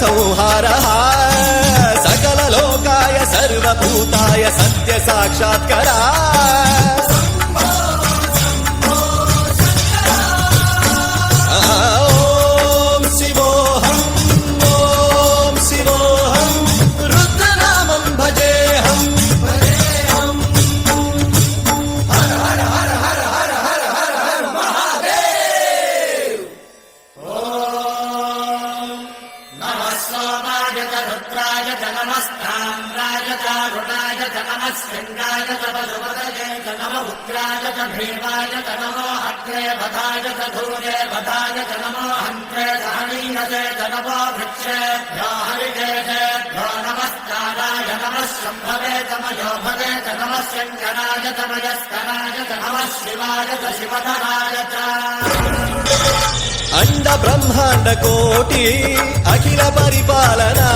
संहारः सकललोकाय सर्वभूताय सत्य साक्षात्करा ॐ शिवोऽहम् ॐ शिवोऽहम् रुद्रनामं भजेऽहम् हर हर हर हर हर हर हर हर महादेव। नमः सोमाय च रुद्राय च नमस्ताम्राय च रुणाय च नमः शृङ्गाय च वसुपतये च नमः उग्राय च भीमाय च नमो अग्रे वधाय च धूरे वधाय च नमो हन्त्रे सहनीयते च नमो वृक्षेभ्यो हरिकेशेभ्यो नमस्काराय नमः शम्भवे च मयोभवे च नमः शङ्कराय च मयस्कराय च नमः शिवाय च शिवधराय च अंड ब्रह्मांड कोटि अखिल परिपालना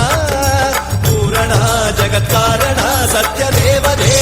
पूरणा जगत्कारणा सत्य देव देव